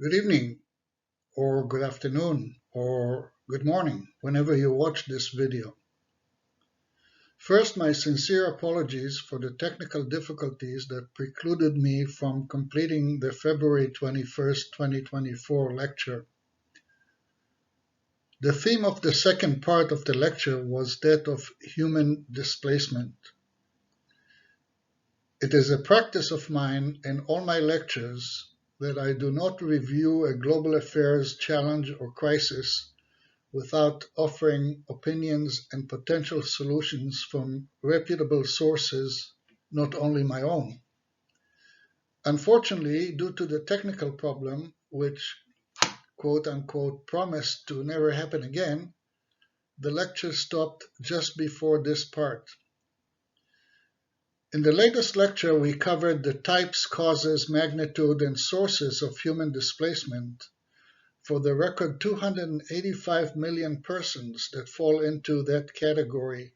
Good evening, or good afternoon, or good morning, whenever you watch this video. First, my sincere apologies for the technical difficulties that precluded me from completing the February 21st, 2024 lecture. The theme of the second part of the lecture was that of human displacement. It is a practice of mine in all my lectures that I do not review a global affairs challenge or crisis without offering opinions and potential solutions from reputable sources, not only my own. Unfortunately, due to the technical problem, which quote unquote promised to never happen again, the lecture stopped just before this part. In the latest lecture, we covered the types, causes, magnitude, and sources of human displacement for the record 285 million persons that fall into that category.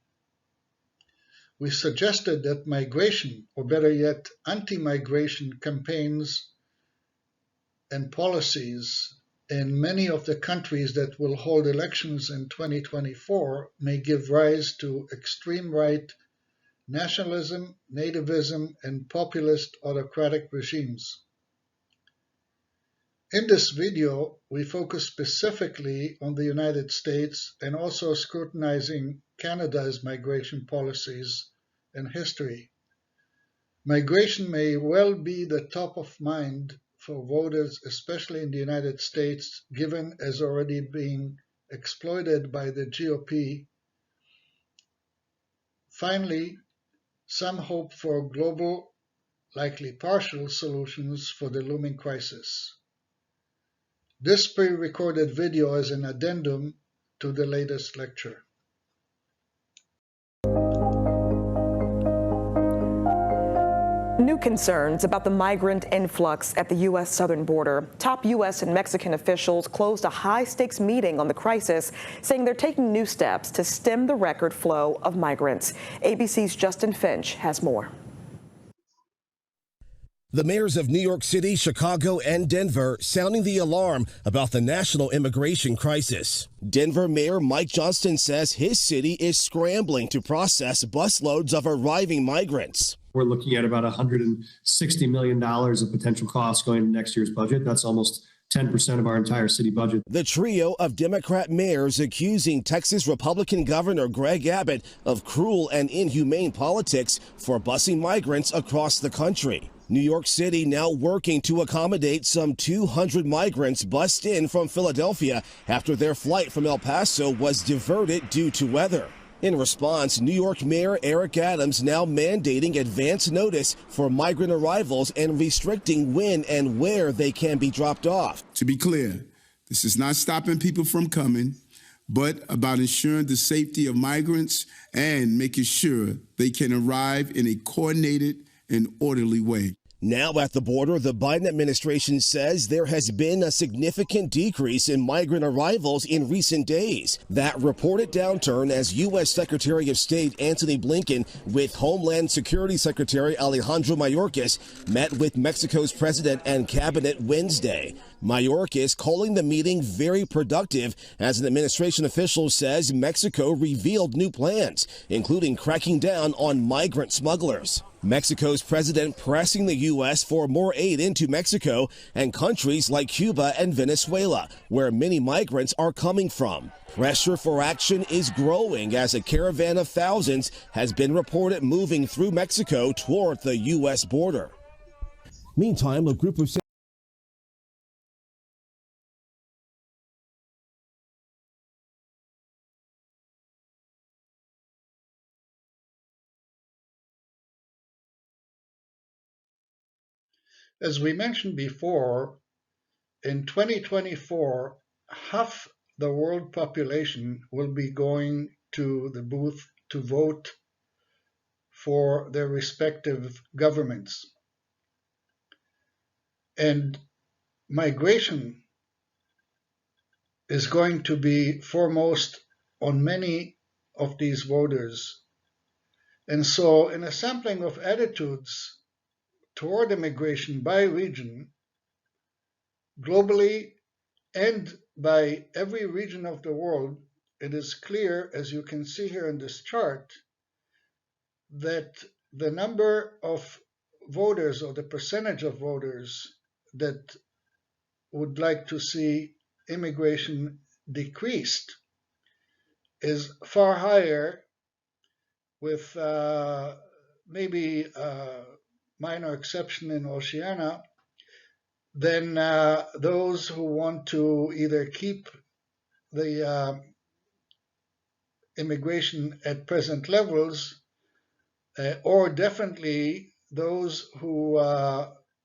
We suggested that migration, or better yet, anti-migration campaigns and policies in many of the countries that will hold elections in 2024 may give rise to extreme right nationalism, nativism, and populist autocratic regimes. In this video, we focus specifically on the United States and also scrutinizing Canada's migration policies and history. Migration may well be the top of mind for voters, especially in the United States, given as already being exploited by the GOP. Finally, some hope for global, likely partial, solutions for the looming crisis. This pre-recorded video is an addendum to the latest lecture. New concerns about the migrant influx at the U.S. southern border. Top U.S. and Mexican officials closed a high-stakes meeting on the crisis, saying they're taking new steps to stem the record flow of migrants. ABC's Justin Finch has more. The mayors of New York City, Chicago, and Denver sounding the alarm about the national immigration crisis. Denver Mayor Mike Johnston says his city is scrambling to process busloads of arriving migrants. We're looking at about $160 million of potential costs going into next year's budget. That's almost 10% of our entire city budget. The trio of Democrat mayors accusing Texas Republican Governor Greg Abbott of cruel and inhumane politics for busing migrants across the country. New York City now working to accommodate some 200 migrants bussed in from Philadelphia after their flight from El Paso was diverted due to weather. In response, New York Mayor Eric Adams now mandating advance notice for migrant arrivals and restricting when and where they can be dropped off. To be clear, this is not stopping people from coming, but about ensuring the safety of migrants and making sure they can arrive in a coordinated and orderly way. Now at the border, the Biden administration says there has been a significant decrease in migrant arrivals in recent days. That reported downturn as U.S. Secretary of State Antony Blinken with Homeland Security Secretary Alejandro Mayorkas met with Mexico's president and cabinet Wednesday. Mayorkas calling the meeting very productive as an administration official says Mexico revealed new plans, including cracking down on migrant smugglers. Mexico's president pressing the U.S. for more aid into Mexico and countries like Cuba and Venezuela, where many migrants are coming from. Pressure for action is growing as a caravan of thousands has been reported moving through Mexico toward the U.S. border. Meantime, a group of As we mentioned before, in 2024, half the world population will be going to the booth to vote for their respective governments. And migration is going to be foremost on many of these voters. And so in a sampling of attitudes toward immigration by region, Globally and by every region of the world, it is clear, as you can see here in this chart, that the number of voters or the percentage of voters that would like to see immigration decreased is far higher, with maybe a minor exception in Oceania, than those who want to either keep the immigration at present levels, or definitely those who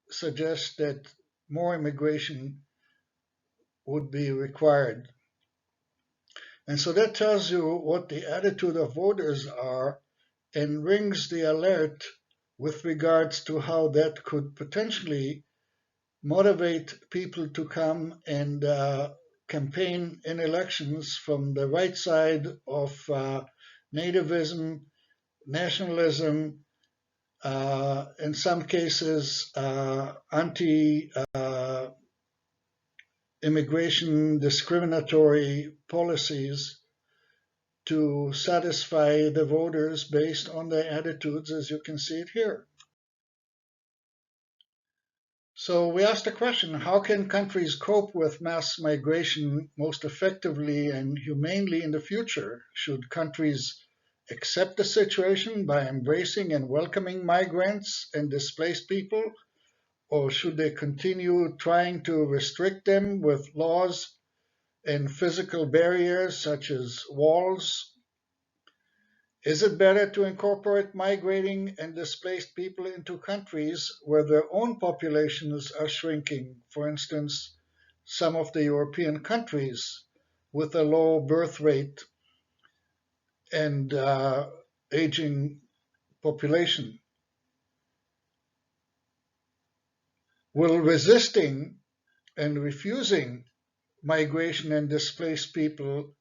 suggest that more immigration would be required. And so that tells you what the attitude of voters are and rings the alert with regards to how that could potentially motivate people to come and campaign in elections from the right side of nativism, nationalism, in some cases anti-immigration discriminatory policies to satisfy the voters based on their attitudes, as you can see it here. So we asked the question, how can countries cope with mass migration most effectively and humanely in the future? Should countries accept the situation by embracing and welcoming migrants and displaced people, or should they continue trying to restrict them with laws and physical barriers such as walls? Is it better to incorporate migrating and displaced people into countries where their own populations are shrinking? For instance, some of the European countries with a low birth rate and aging population. Will resisting and refusing migration and displaced people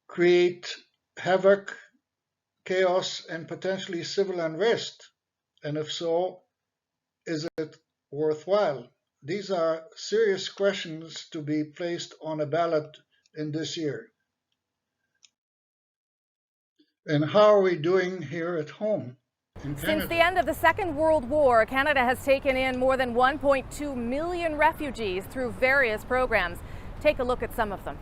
create havoc, chaos, and potentially civil unrest? And if so, is it worthwhile? These are serious questions to be placed on a ballot in this year. And how are we doing here at home in Canada? Since the end of the Second World War, Canada has taken in more than 1.2 million refugees through various programs. Take a look at some of them.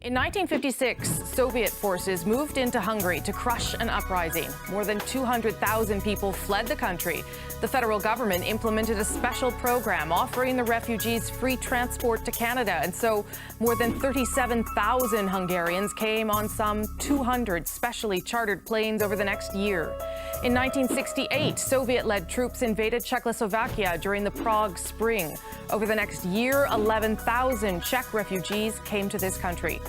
In 1956, Soviet forces moved into Hungary to crush an uprising. More than 200,000 people fled the country. The federal government implemented a special program offering the refugees free transport to Canada, and so more than 37,000 Hungarians came on some 200 specially chartered planes over the next year. In 1968, Soviet-led troops invaded Czechoslovakia during the Prague Spring. Over the next year, 11,000 Czech refugees came to this country.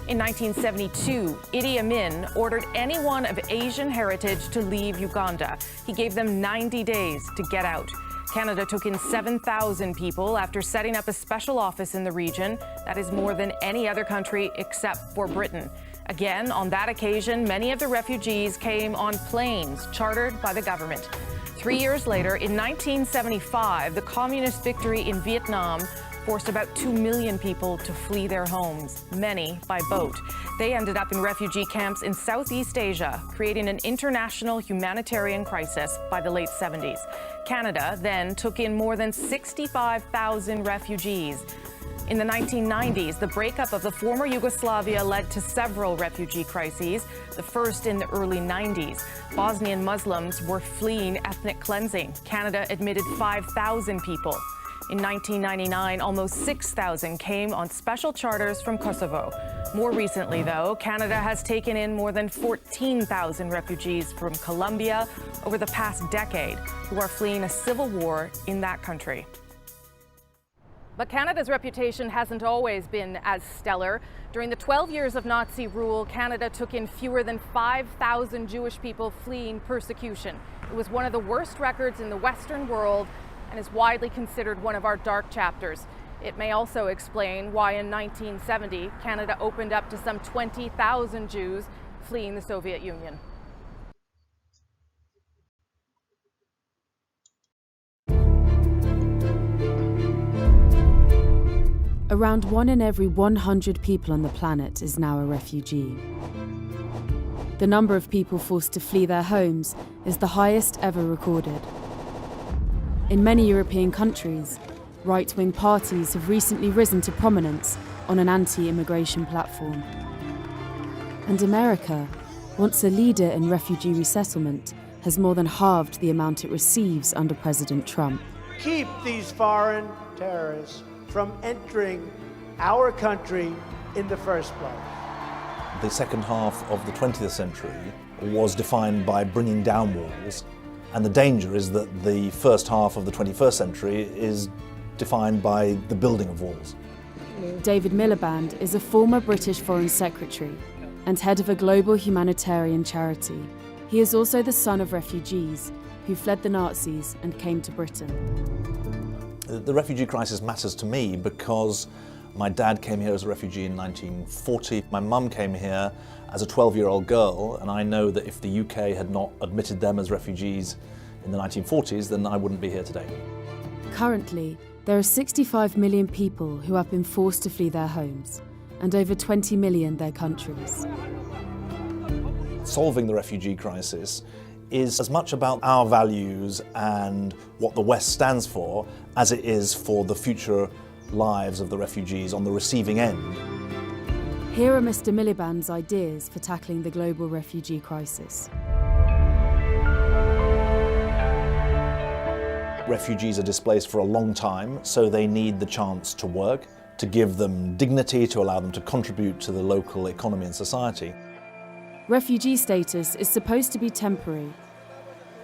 In 1972, Idi Amin ordered anyone of Asian heritage to leave Uganda. He gave them 90 days to get out. Canada took in 7,000 people after setting up a special office in the region. That is more than any other country except for Britain. Again, on that occasion, many of the refugees came on planes chartered by the government. 3 years later, in 1975, the communist victory in Vietnam forced about 2 million people to flee their homes, many by boat. They ended up in refugee camps in Southeast Asia, creating an international humanitarian crisis by the late 70s. Canada then took in more than 65,000 refugees. In the 1990s, the breakup of the former Yugoslavia led to several refugee crises, the first in the early 90s. Bosnian Muslims were fleeing ethnic cleansing. Canada admitted 5,000 people. In 1999, almost 6,000 came on special charters from Kosovo. More recently, though, Canada has taken in more than 14,000 refugees from Colombia over the past decade who are fleeing a civil war in that country. But Canada's reputation hasn't always been as stellar. During the 12 years of Nazi rule, Canada took in fewer than 5,000 Jewish people fleeing persecution. It was one of the worst records in the Western world and is widely considered one of our dark chapters. It may also explain why in 1970, Canada opened up to some 20,000 Jews fleeing the Soviet Union. Around 1 in every 100 people on the planet is now a refugee. The number of people forced to flee their homes is the highest ever recorded. In many European countries, right-wing parties have recently risen to prominence on an anti-immigration platform. And America, once a leader in refugee resettlement, has more than halved the amount it receives under President Trump. Keep these foreign terrorists from entering our country in the first place. The second half of the 20th century was defined by bringing down walls, and the danger is that the first half of the 21st century is defined by the building of walls. David Miliband is a former British Foreign Secretary and head of a global humanitarian charity. He is also the son of refugees who fled the Nazis and came to Britain. The refugee crisis matters to me because my dad came here as a refugee in 1940. My mum came here as a 12-year-old girl, and I know that if the UK had not admitted them as refugees in the 1940s, then I wouldn't be here today. Currently, there are 65 million people who have been forced to flee their homes, and over 20 million their countries. Solving the refugee crisis is as much about our values and what the West stands for as it is for the future lives of the refugees on the receiving end. Here are Mr. Miliband's ideas for tackling the global refugee crisis. Refugees are displaced for a long time, so they need the chance to work, to give them dignity, to allow them to contribute to the local economy and society. Refugee status is supposed to be temporary,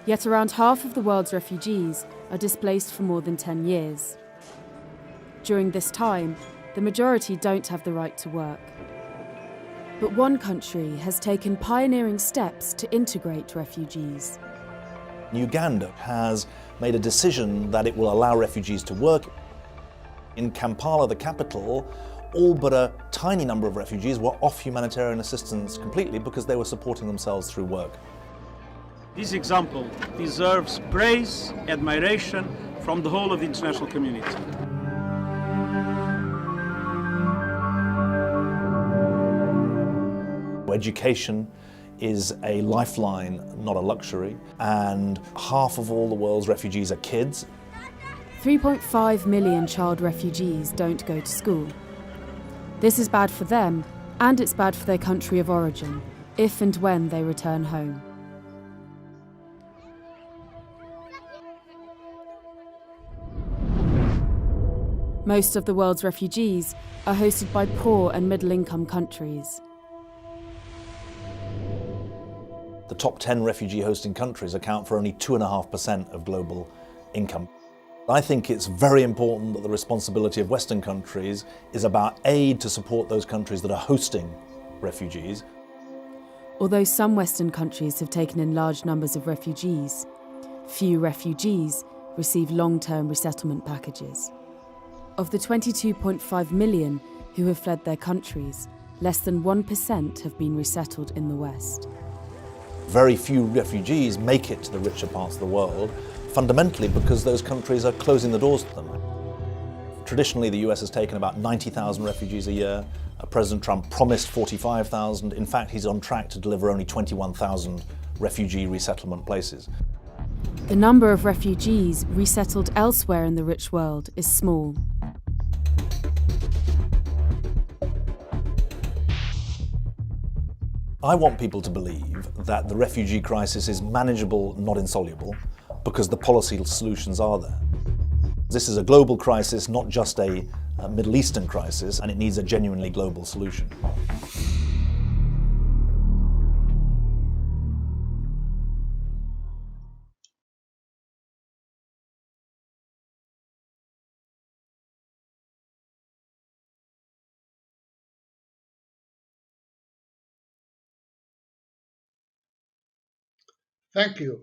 yet around half of the world's refugees are displaced for more than 10 years. During this time, the majority don't have the right to work. But one country has taken pioneering steps to integrate refugees. Uganda has made a decision that it will allow refugees to work. In Kampala, the capital, all but a tiny number of refugees were off humanitarian assistance completely because they were supporting themselves through work. This example deserves praise, admiration from the whole of the international community. Education is a lifeline, not a luxury, and half of all the world's refugees are kids. 3.5 million child refugees don't go to school. This is bad for them, and it's bad for their country of origin, if and when they return home. Most of the world's refugees are hosted by poor and middle-income countries. The top 10 refugee hosting countries account for only 2.5% of global income. I think it's very important that the responsibility of Western countries is about aid to support those countries that are hosting refugees. Although some Western countries have taken in large numbers of refugees, few refugees receive long-term resettlement packages. Of the 22.5 million who have fled their countries, less than 1% have been resettled in the West. Very few refugees make it to the richer parts of the world, fundamentally because those countries are closing the doors to them. Traditionally, the US has taken about 90,000 refugees a year. President Trump promised 45,000. In fact, he's on track to deliver only 21,000 refugee resettlement places. The number of refugees resettled elsewhere in the rich world is small. I want people to believe that the refugee crisis is manageable, not insoluble, because the policy solutions are there. This is a global crisis, not just a Middle Eastern crisis, and it needs a genuinely global solution. Thank you.